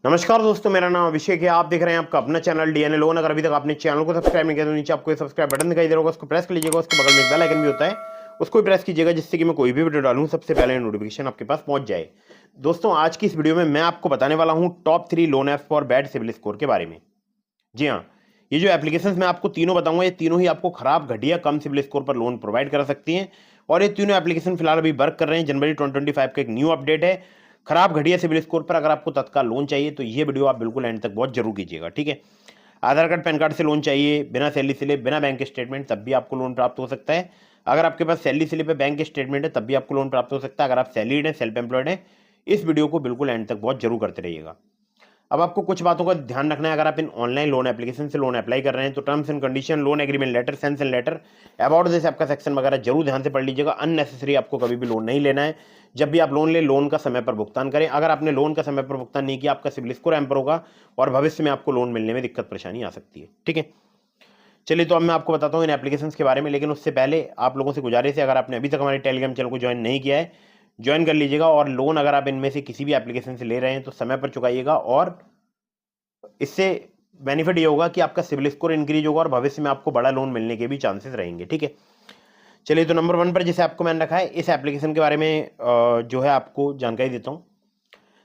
नमस्कार दोस्तों, मेरा नाम अभिषेक है। आप देख रहे हैं आपका अपना चैनल डीएनए लोन। अगर अभी तक आपने चैनल को सब्सक्राइब नहीं किया तो नीचे आपको ये सब्सक्राइब बटन दिखाई दे रहा होगा, उसको प्रेस कर लीजिएगा। उसके बगल में एक बेल आइकन भी होता है, उसको भी प्रेस कीजिएगा, जिससे कि मैं कोई भी वीडियो डालूं सबसे पहले नोटिफिकेशन आपके पास पहुंच जाए। दोस्तों, आज की इस वीडियो में मैं आपको बताने वाला हूं top 3 loan app for bad CIBIL score के बारे में। जी हाँ, ये जो एप्लीकेशंस मैं आपको तीनों बताऊंगा, ये तीनों ही आपको खराब, घटिया, कम सिविल स्कोर पर लोन प्रोवाइड करा सकती हैं। और ये तीनों एप्लीकेशन फिलहाल अभी वर्क कर रहे हैं। जनवरी 2025 का एक न्यू अपडेट है खराब, घटिया सिविल स्कोर पर। अगर आपको तत्काल लोन चाहिए तो ये वीडियो आप बिल्कुल एंड तक बहुत जरूर कीजिएगा, ठीक है। आधार कार्ड, पैन कार्ड से लोन चाहिए, बिना सैलरी स्लिप, बिना बैंक स्टेटमेंट, तब भी आपको लोन प्राप्त हो सकता है। अगर आपके पास सैलरी स्लिप है, बैंक स्टेटमेंट है, तब भी आपको लोन प्राप्त हो सकता है। अगर आप सैलरीड है, सेल्फ एम्प्लॉयड है, इस वीडियो को बिल्कुल एंड तक बहुत जरूर करते रहिएगा। अब आपको कुछ बातों का ध्यान रखना है। अगर आप इन ऑनलाइन लोन एप्लीकेशन से लोन अप्लाई कर रहे हैं तो terms and condition, loan agreement letter, sanction letter, about this आपका सेक्शन वगैरह जरूर ध्यान से पढ़ लीजिएगा। अननेसेसरी आपको कभी भी लोन नहीं लेना है। जब भी आप लोन ले, लोन का समय पर भुगतान करें। अगर आपने लोन का समय पर भुगतान नहीं किया, आपका सिविल स्कोर हैम्पर होगा और भविष्य में आपको लोन मिलने में दिक्कत परेशानी आ सकती है, ठीक है। चलिए, तो अब मैं आपको बताता हूँ इन एप्लीकेशंस के बारे में, लेकिन उससे पहले आप लोगों से गुजारिश है, अगर आपने अभी तक हमारे टेलीग्राम चैनल को ज्वाइन नहीं किया है, ज्वाइन कर लीजिएगा। और लोन अगर आप इनमें से किसी भी एप्लीकेशन से ले रहे हैं तो समय पर चुकाइएगा, और इससे बेनिफिट ये होगा कि आपका सिविल स्कोर इंक्रीज होगा और भविष्य में आपको बड़ा लोन मिलने के भी चांसेस रहेंगे, ठीक है। चलिए, तो नंबर 1 पर जैसे आपको मैंने रखा है, इस एप्लीकेशन के बारे में जो है आपको जानकारी देता हूँ।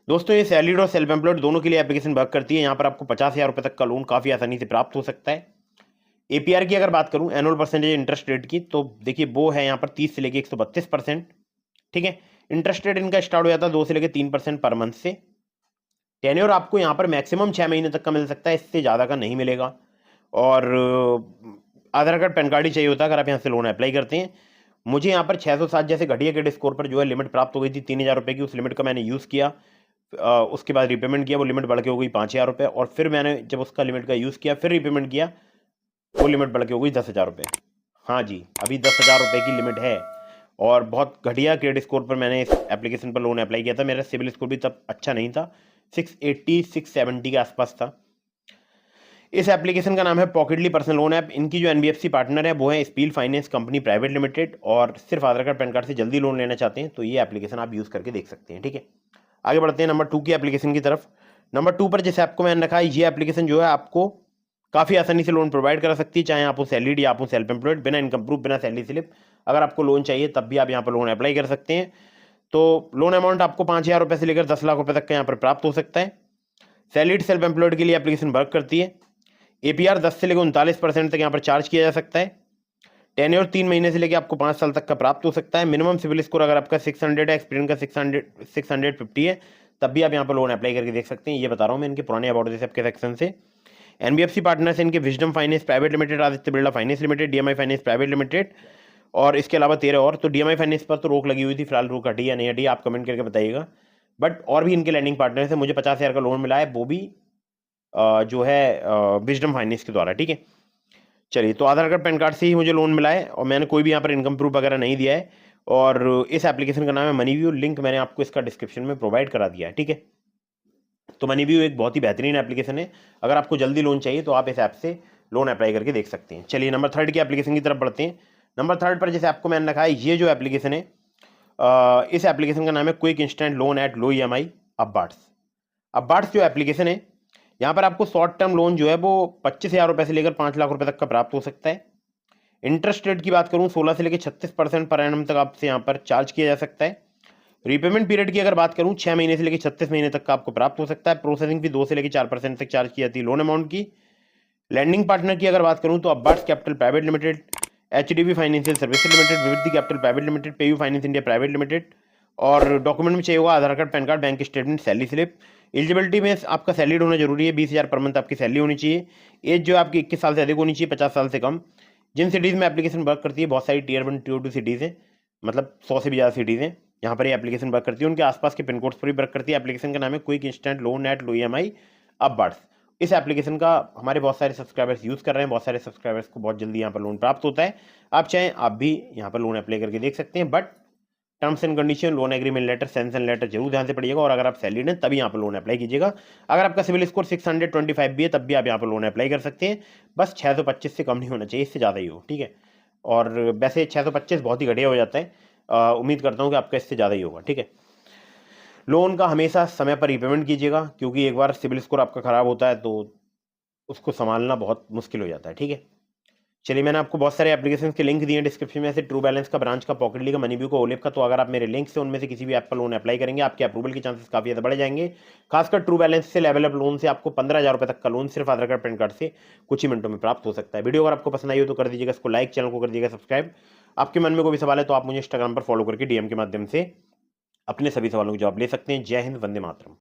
दोस्तों, ये सैलरीड और सेल्फ एम्प्लॉयड दोनों के लिए एप्लीकेशन वर्क करती है। यहाँ पर आपको 50,000 रुपये तक का लोन काफ़ी आसानी से प्राप्त हो सकता है। एपीआर की अगर बात करूँ, एनुअल परसेंटेज इंटरेस्ट रेट की, तो देखिए वो है यहाँ पर 30 से लेकर 132%, ठीक है। इंटरेस्ट रेट इनका स्टार्ट हो जाता है 2 से लेकर 3% पर मंथ से। टेन्योर आपको यहाँ पर मैक्सिमम 6 महीने तक का मिल सकता है, इससे ज़्यादा का नहीं मिलेगा। और आधार कार्ड, पैन कार्ड ही चाहिए होता है अगर आप यहाँ से लोन अप्लाई करते हैं। मुझे यहाँ पर 607 जैसे घटिया क्रेडिट स्कोर पर जो है लिमिट प्राप्त हो गई थी 3,000 रुपये की। उस लिमिट का मैंने यूज़ किया, उसके बाद रिपेमेंट किया, वो लिमिट बढ़ के हो गई 5,000 रुपये। और फिर मैंने जब उसका लिमिट का यूज़ किया, फिर रिपेमेंट किया, वो लिमिट बढ़ के हो गई 10,000 रुपये। हाँ जी, अभी 10,000 रुपये की लिमिट है। और बहुत घटिया क्रेडिट स्कोर पर मैंने इस एप्लीकेशन पर लोन अप्लाई किया था। मेरा सिविल स्कोर भी तब अच्छा नहीं था, 680 670 के आसपास था। इस एप्लीकेशन का नाम है पॉकेटली पर्सनल लोन ऐप। इनकी जो एनबीएफसी पार्टनर है वो है spill finance company private limited. और सिर्फ आधार कार्ड, पैन कार्ड से जल्दी लोन लेना चाहते हैं तो ये एप्लीकेशन आप यूज़ करके देख सकते हैं, ठीक है। आगे बढ़ते हैं नंबर 2 की एप्लीकेशन की तरफ। नंबर 2 पर जैसे आपको मैंने रखा है, ये एप्लीकेशन जो है आपको काफ़ी आसानी से लोन प्रोवाइड करा सकती है, चाहे आप हो सैलरीड या आप हो सेल्फ एम्प्लॉयड, बिना इनकम प्रूफ, बिना सैलरी स्लिप। अगर आपको लोन चाहिए तब भी आप यहाँ पर लोन अप्लाई कर सकते हैं। तो लोन अमाउंट आपको 5,000 रुपये से लेकर 10 लाख रुपये तक का यहाँ पर प्राप्त हो सकता है। सैलरीड, सेल्फ एम्प्लॉयड के लिए एप्लीकेशन वर्क करती है। एपीआर 10 से लेकर 39% तक यहाँ पर चार्ज किया जा सकता है। टेन्योर 3 महीने से लेकर आपको 5 साल तक का प्राप्त हो सकता है। मिनिमम सिविल स्कोर अगर आपका 600 है, एक्सपीरियंस का 650 है, तब भी आप यहाँ पर लोन अप्लाई करके देख सकते हैं। ये बता रहा हूँ मैं इनके पुराने अबाउट दिस के सेक्शन से। एनबीएफसी पार्टनर्स इनके wisdom finance private limited, Aditya Birla finance limited, DMI finance private limited, और इसके अलावा 13 और। तो डीएमआई फाइनेंस पर तो रोक लगी हुई थी, फिलहाल रोक हटी या नहीं हटी आप कमेंट करके बताइएगा। बट और भी इनके लैंडिंग पार्टनर्स हैं। मुझे 50,000 का लोन मिला है, वो भी जो है विजडम फाइनेंस के द्वारा, ठीक है। चलिए, तो आधार कार्ड, पैन कार्ड से ही मुझे लोन मिला है और मैंने कोई भी यहाँ पर इनकम प्रूफ वगैरह नहीं दिया है। और इस एप्लीकेशन का नाम है मनीव्यू। लिंक मैंने आपको इसका डिस्क्रिप्शन में प्रोवाइड करा दिया है, ठीक है। तो मनीव्यू एक बहुत ही बेहतरीन एप्लीकेशन है। अगर आपको जल्दी लोन चाहिए तो आप इस ऐप से लोन अप्लाई करके देख सकते हैं। चलिए, नंबर 3 की एप्लीकेशन की तरफ बढ़ते हैं। नंबर 3 पर जैसे आपको मैंने रखा है, ये जो एप्लीकेशन है, इस एप्लीकेशन का नाम है quick instant loan at low EMI Abarts. Abarts जो एप्लीकेशन है, यहाँ पर आपको शॉर्ट टर्म लोन जो है वो 25,000 रुपये से लेकर 5 लाख रुपए तक का प्राप्त हो सकता है। इंटरेस्ट रेट की बात करूँ, 16 से लेकर 36% पर एनम तक आपसे यहाँ पर चार्ज किया जा सकता है। रीपेमेंट पीरियड की अगर बात करूँ, 6 महीने से लेकर 36 महीने तक का आपको प्राप्त हो सकता है। प्रोसेसिंग फी 2 से लेकर 4% तक चार्ज की जाती है लोन अमाउंट की। लैंडिंग पार्टनर की अगर बात करूँ तो Abarts capital private limited, HDB financial services limited, Vividhi capital private limited, PayU finance India private limited. और डॉक्यूमेंट में चाहिए होगा Aadhaar card, PAN card, bank statement, salary slip. Eligibility में आपका सैलरीड होना जरूरी है, 20,000 पर मंथ आपकी सैलरी होनी चाहिए। एज जो है आपकी 21 साल से अधिक होनी चाहिए, 50 साल से कम। जिन सिटीज़ में एप्लीकेशन वर्क करती है, बहुत सारी टीयर 1 टीयर 2 सिटीज़ हैं, मतलब 100 से भी ज़्यादा सिटीज़ हैं, यहाँ पर ये एप्लीकेशन वर्क करती है। उनके आसपास के पिन कोड्स पर भी वर्क करती है। एप्लीकेशन का नाम है quick instant loan at low EMI Abarts. इस एप्लीकेशन का हमारे बहुत सारे सब्सक्राइबर्स यूज़ कर रहे हैं। बहुत सारे सब्सक्राइबर्स को बहुत जल्दी यहाँ पर लोन प्राप्त होता है। आप चाहें आप भी यहाँ पर लोन अप्लाई करके देख सकते हैं। But terms and condition, loan agreement letter, sanction letter जरूर ध्यान से पढ़िएगा। और अगर आप सैलरीड हैं तभी यहाँ पर लोन अप्लाई कीजिएगा। अगर आपका सिविल स्कोर 625 भी है तब भी आप यहाँ पर लोन अप्लाई कर सकते हैं। बस 625 से कम नहीं होना चाहिए, इससे ज़्यादा ही हो, ठीक है। और वैसे 625 बहुत ही घटिया हो जाता है। उम्मीद करता हूँ कि आपका इससे ज़्यादा ही होगा, ठीक है। लोन का हमेशा समय पर रीपेमेंट कीजिएगा, क्योंकि एक बार सिबिल स्कोर आपका खराब होता है तो उसको संभालना बहुत मुश्किल हो जाता है। ठीक है, चलिए मैंने आपको बहुत सारे एप्लीकेशन के लिंक दिए हैं डिस्क्रिप्शन में से, ट्रू बैलेंस का, ब्रांच का, पॉकेटली का, मनीव्यू का, ओलिव का। तो अगर आप मेरे लिंक से उनमें से किसी भी ऐप पर लोन अप्लाई करेंगे, आपके अप्रूवल के चांसेस काफी ज्यादा बढ़ जाएंगे। खासकर ट्रू बैलेंस से लेवल अप लोन से आपको 15,000 रुपए तक का लोन सिर्फ आधार कार्ड पैन कार्ड से कुछ ही मिनटों में प्राप्त हो सकता है। वीडियो अगर आपको पसंद आई हो तो कर दीजिएगा इसको लाइक, चैनल को कर दीजिएगा सब्सक्राइब। आपके मन में कोई भी सवाल है तो आप मुझे इंस्टाग्राम पर फॉलो करके डीएम के माध्यम से अपने सभी सवालों के जवाब ले सकते हैं। जय हिंद, वंदे मातरम।